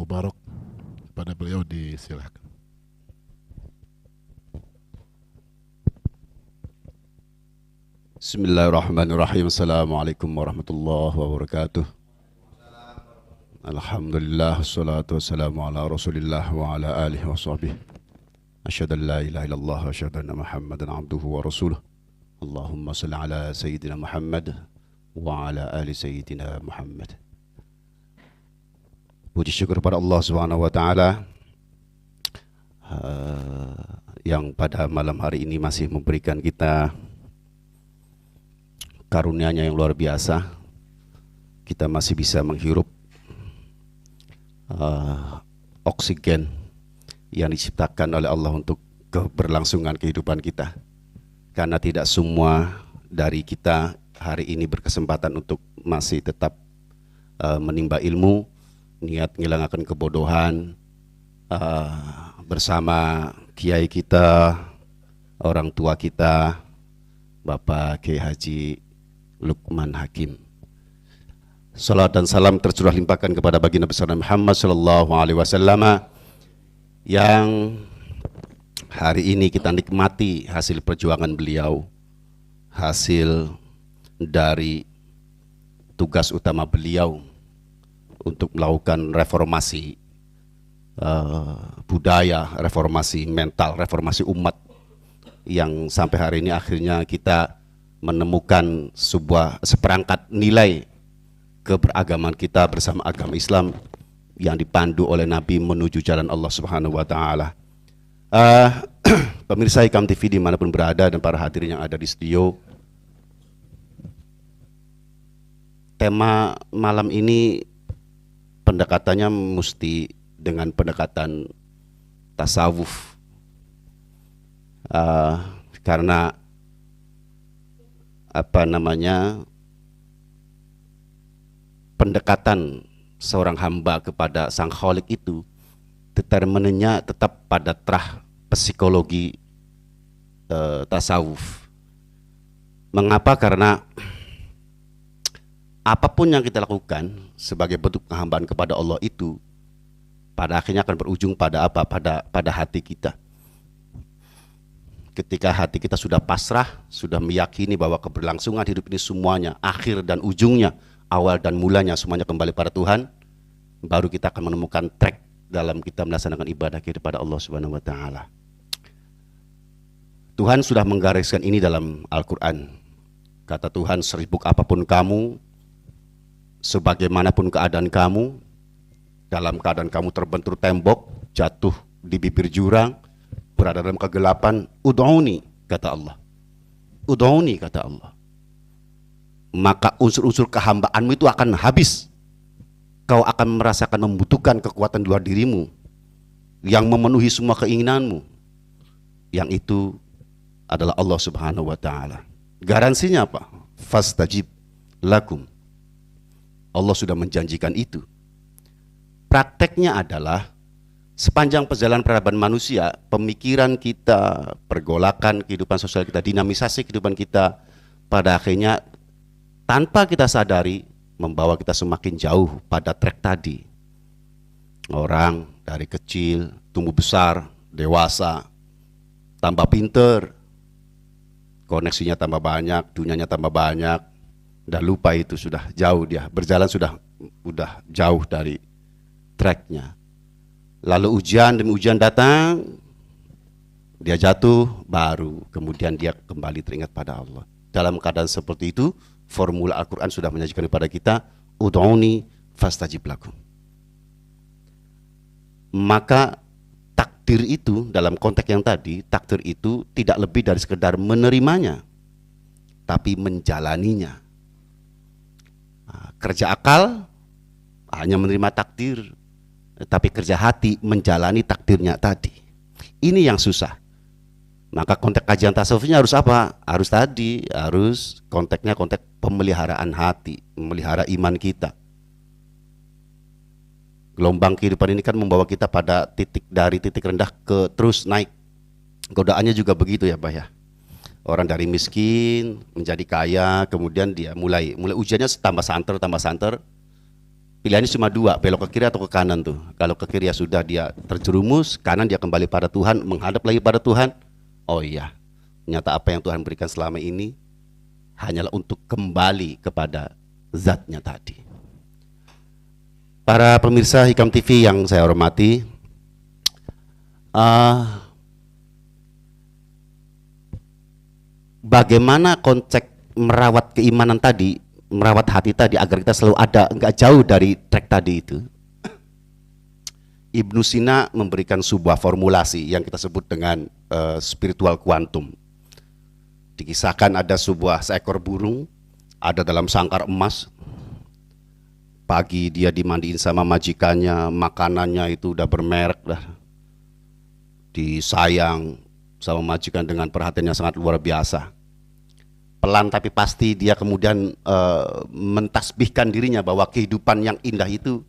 mubarak pada beliau, disilahkan. Bismillahirrahmanirrahim. Assalamualaikum warahmatullahi wabarakatuh. Alhamdulillah, wassalatu wassalamu ala rasulillah wa ala alihi wa sahbihi. Asyhadu an la ilaha illallah wa asyhadu anna Muhammadan abduhu wa rasuluh. Allahumma salli ala sayyidina Muhammad wa ala ali sayyidina Muhammad. Puji syukur pada Allah Subhanahu wa taala yang pada malam hari ini masih memberikan kita karunia-Nya yang luar biasa. Kita masih bisa menghirup oksigen yang diciptakan oleh Allah untuk keberlangsungan kehidupan kita. Karena tidak semua dari kita hari ini berkesempatan untuk masih tetap menimba ilmu, niat ngilangkan kebodohan bersama kiai kita, orang tua kita, Bapak Kiai Haji Lukman Hakim. Salat dan salam tercurah limpahkan kepada baginda besar Muhammad sallallahu alaihi wasallam yang hari ini kita nikmati hasil perjuangan beliau, hasil dari tugas utama beliau untuk melakukan reformasi budaya, reformasi mental, reformasi umat, yang sampai hari ini akhirnya kita menemukan seperangkat nilai keberagaman kita bersama agama Islam yang dipandu oleh Nabi menuju jalan Allah Subhanahu wa taala. Pemirsa IKAM TV dimanapun berada dan para hadirin yang ada di studio, tema malam ini pendekatannya mesti dengan pendekatan tasawuf, karena pendekatan seorang hamba kepada sang Khalik itu determinannya tetap pada terah psikologi tasawuf. Mengapa? Karena apapun yang kita lakukan sebagai bentuk penghambaan kepada Allah itu pada akhirnya akan berujung pada apa? Pada hati kita. Ketika hati kita sudah pasrah, sudah meyakini bahwa keberlangsungan hidup ini semuanya, akhir dan ujungnya, awal dan mulanya semuanya kembali pada Tuhan, baru kita akan menemukan track dalam kita melaksanakan ibadah kita kepada Allah Subhanahu wa taala. Tuhan sudah menggariskan ini dalam Al-Qur'an. Kata Tuhan, seribuk apapun kamu, sebagaimanapun keadaan kamu, dalam keadaan kamu terbentur tembok, jatuh di bibir jurang, berada dalam kegelapan, ud'uni, kata Allah. Ud'uni, kata Allah. Maka unsur-unsur kehambaanmu itu akan habis. Kau akan merasakan membutuhkan kekuatan luar dirimu yang memenuhi semua keinginanmu. Yang itu adalah Allah Subhanahu wa taala. Garansinya apa? Fastajib lakum. Allah sudah menjanjikan itu. Prakteknya adalah sepanjang perjalanan peradaban manusia, pemikiran kita, pergolakan kehidupan sosial kita, dinamisasi kehidupan kita, pada akhirnya tanpa kita sadari membawa kita semakin jauh pada trek tadi. Orang dari kecil tumbuh besar, dewasa, tambah pinter, koneksinya tambah banyak, dunianya tambah banyak, dan lupa itu sudah jauh dia berjalan, sudah jauh dari treknya. Lalu ujian demi ujian datang, dia jatuh, baru kemudian dia kembali teringat pada Allah. Dalam keadaan seperti itu, formula Al-Quran sudah menyajikan kepada kita, ud'uni fastajib lakum. Maka takdir itu, dalam konteks yang tadi, takdir itu tidak lebih dari sekedar menerimanya, tapi menjalaninya. Kerja akal hanya menerima takdir, tapi kerja hati menjalani takdirnya tadi. Ini yang susah. Maka konteks kajian tasawufnya harus apa? Harus konteksnya konteks pemeliharaan hati, memelihara iman kita. Gelombang kehidupan ini kan membawa kita pada dari titik rendah ke terus naik. Godaannya juga begitu ya, Pak ya. Orang dari miskin menjadi kaya, kemudian dia mulai ujiannya tambah santer, Pilihannya cuma dua, belok ke kiri atau ke kanan tuh. Kalau ke kiri ya sudah dia terjerumus, kanan dia kembali pada Tuhan, menghadap lagi pada Tuhan. Oh iya, ternyata apa yang Tuhan berikan selama ini hanyalah untuk kembali kepada zatnya tadi. Para pemirsa Hikam TV yang saya hormati, bagaimana konsep merawat keimanan tadi, merawat hati tadi agar kita selalu ada, nggak jauh dari track tadi itu. Ibnu Sina memberikan sebuah formulasi yang kita sebut dengan spiritual kuantum. Dikisahkan ada seekor burung ada dalam sangkar emas. Pagi dia dimandiin sama majikannya, makanannya itu udah bermerek dah. Disayang sama majikan dengan perhatian yang sangat luar biasa. Pelan tapi pasti dia kemudian mentasbihkan dirinya bahwa kehidupan yang indah itu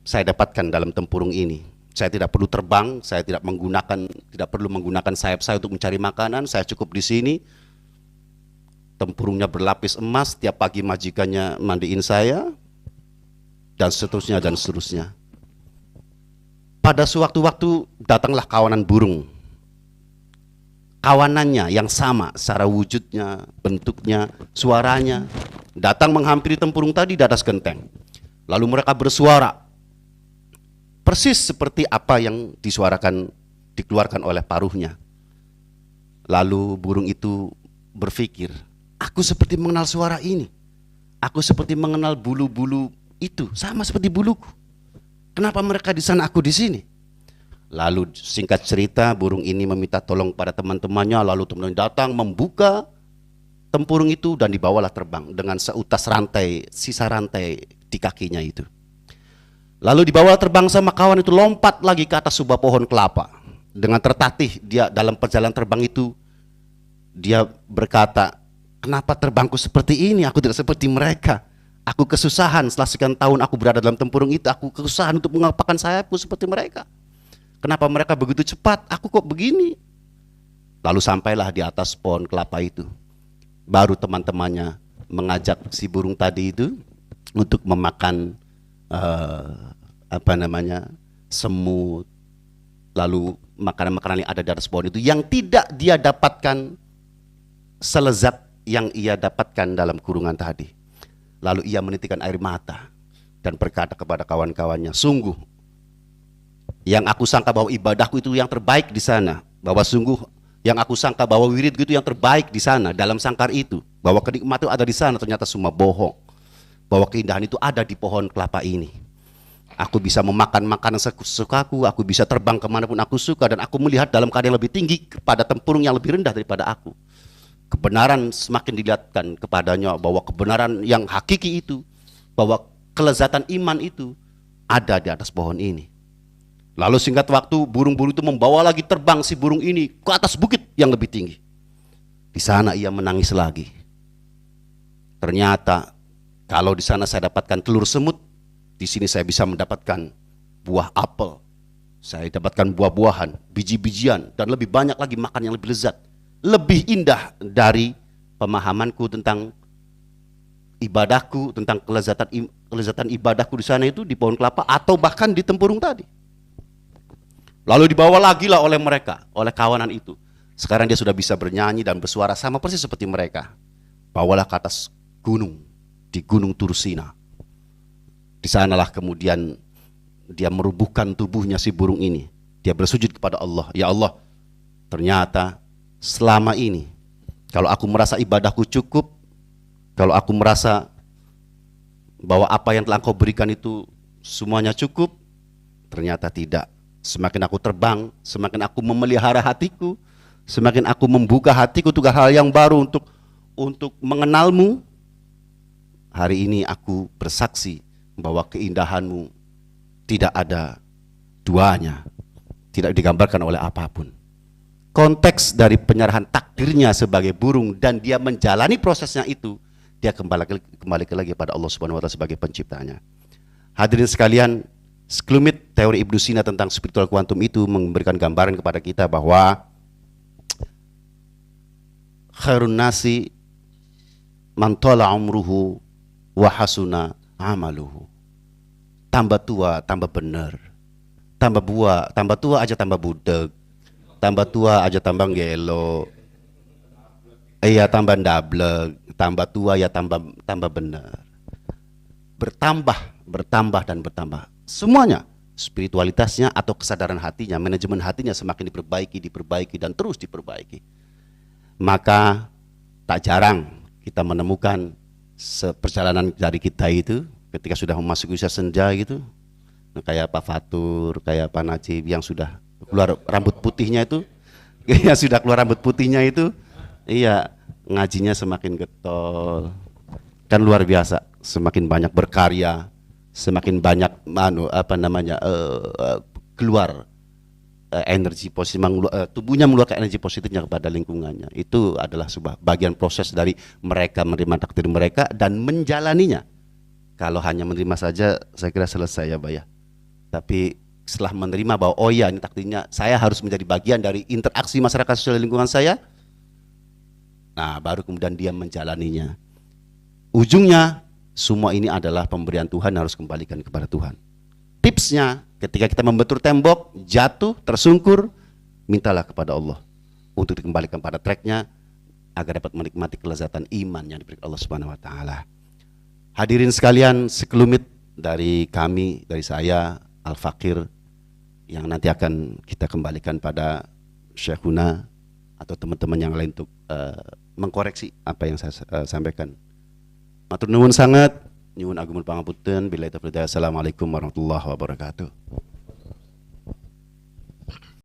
saya dapatkan dalam tempurung ini. Saya tidak perlu terbang, saya tidak perlu menggunakan sayap saya untuk mencari makanan, saya cukup di sini. Tempurungnya berlapis emas, tiap pagi majikannya mandiin saya, dan seterusnya dan seterusnya. Pada sewaktu-waktu datanglah kawanan burung. Kawanannya yang sama secara wujudnya, bentuknya, suaranya datang menghampiri tempurung tadi di atas genteng. Lalu mereka bersuara persis seperti apa yang dikeluarkan oleh paruhnya. Lalu burung itu berpikir, aku seperti mengenal suara ini. Aku seperti mengenal bulu-bulu itu, sama seperti buluku. Kenapa mereka di sana, aku di sini? Lalu singkat cerita, burung ini meminta tolong pada teman-temannya, lalu teman-teman datang membuka tempurung itu dan dibawalah terbang dengan seutas rantai, sisa rantai di kakinya itu. Lalu dibawa terbang sama kawan itu, lompat lagi ke atas sebuah pohon kelapa. Dengan tertatih dia dalam perjalanan terbang itu, dia berkata, kenapa terbangku seperti ini? Aku tidak seperti mereka. Aku kesusahan setelah sekian tahun aku berada dalam tempurung itu, aku kesusahan untuk mengepakkan sayapku seperti mereka. Kenapa mereka begitu cepat? Aku kok begini? Lalu sampailah di atas pohon kelapa itu. Baru teman-temannya mengajak si burung tadi itu untuk memakan semut, lalu makanan-makanan yang ada di atas pohon itu yang tidak dia dapatkan selezat yang ia dapatkan dalam kurungan tadi. Lalu ia menitikkan air mata dan berkata kepada kawan-kawannya, sungguh yang aku sangka bahwa ibadahku itu yang terbaik di sana, bahwa sungguh yang aku sangka bahwa wiridku itu yang terbaik di sana, dalam sangkar itu, bahwa kenikmatan itu ada di sana, ternyata semua bohong. Bahwa keindahan itu ada di pohon kelapa ini. Aku bisa memakan makanan sesukaku, aku bisa terbang kemanapun aku suka, dan aku melihat dalam keadaan lebih tinggi kepada tempurung yang lebih rendah daripada aku. Kebenaran semakin dilihatkan kepadanya, bahwa kebenaran yang hakiki itu, bahwa kelezatan iman itu ada di atas pohon ini. Lalu singkat waktu, burung-burung itu membawa lagi terbang si burung ini ke atas bukit yang lebih tinggi. Di sana ia menangis lagi. Ternyata kalau di sana saya dapatkan telur semut, di sini saya bisa mendapatkan buah apel. Saya dapatkan buah-buahan, biji-bijian, dan lebih banyak lagi makan yang lebih lezat. Lebih indah dari pemahamanku tentang ibadahku, tentang kelezatan ibadahku di sana itu di pohon kelapa atau bahkan di tempurung tadi. Lalu dibawa lagi lah oleh mereka, oleh kawanan itu. Sekarang dia sudah bisa bernyanyi dan bersuara sama persis seperti mereka. Bawalah ke atas gunung, di Gunung Tursina. Di sanalah kemudian dia merubuhkan tubuhnya si burung ini. Dia bersujud kepada Allah. Ya Allah, ternyata selama ini kalau aku merasa ibadahku cukup, kalau aku merasa bahwa apa yang telah Engkau berikan itu semuanya cukup, ternyata tidak. Semakin aku terbang, semakin aku memelihara hatiku, semakin aku membuka hatiku untuk hal yang baru, untuk mengenalmu. Hari ini aku bersaksi bahwa keindahanmu tidak ada duanya, tidak digambarkan oleh apapun. Konteks dari penyerahan takdirnya sebagai burung dan dia menjalani prosesnya itu, dia kembali lagi pada Allah Subhanahu wa taala sebagai penciptanya. Hadirin sekalian, sekelumit teori Ibnu Sina tentang spiritual kuantum itu memberikan gambaran kepada kita bahwa khairun nasi man tala umruhu wa hasuna amaluhu. tambah tua tambah bener, tambah tua aja tambah budek, tambah tua aja tambah gelo, iya tambah ndablek, tambah tua ya tambah bener, bertambah dan bertambah semuanya, spiritualitasnya atau kesadaran hatinya, manajemen hatinya semakin diperbaiki dan terus diperbaiki. Maka tak jarang kita menemukan perjalanan dari kita itu ketika sudah memasuki usia senja gitu, kayak Pak Fatur, kayak Pak Najib yang sudah keluar rambut putihnya itu, yang sudah keluar rambut putihnya itu, iya ngajinya semakin getol, kan luar biasa, semakin banyak berkarya, semakin banyak keluar energi positif, tubuhnya mengeluarkan energi positifnya kepada lingkungannya. Itu adalah sebuah bagian proses dari mereka menerima takdir mereka dan menjalaninya. Kalau hanya menerima saja saya kira selesai ya Pak ya. Tapi setelah menerima bahwa oh ya ini takdirnya, saya harus menjadi bagian dari interaksi masyarakat sosial lingkungan saya, nah baru kemudian dia menjalaninya. Ujungnya semua ini adalah pemberian Tuhan, harus kembalikan kepada Tuhan. Tipsnya ketika kita membentur tembok, jatuh, tersungkur, mintalah kepada Allah untuk dikembalikan pada tracknya agar dapat menikmati kelezatan iman yang diberikan Allah Subhanahu wa taala. Hadirin sekalian, sekelumit dari kami, dari saya Al-Fakir, yang nanti akan kita kembalikan pada Syekhuna atau teman-teman yang lain untuk mengkoreksi apa yang saya sampaikan. Matur nuwun sangat, nyuwun agung pangapunten. Billahi taufiq. Assalamualaikum warahmatullahi wabarakatuh.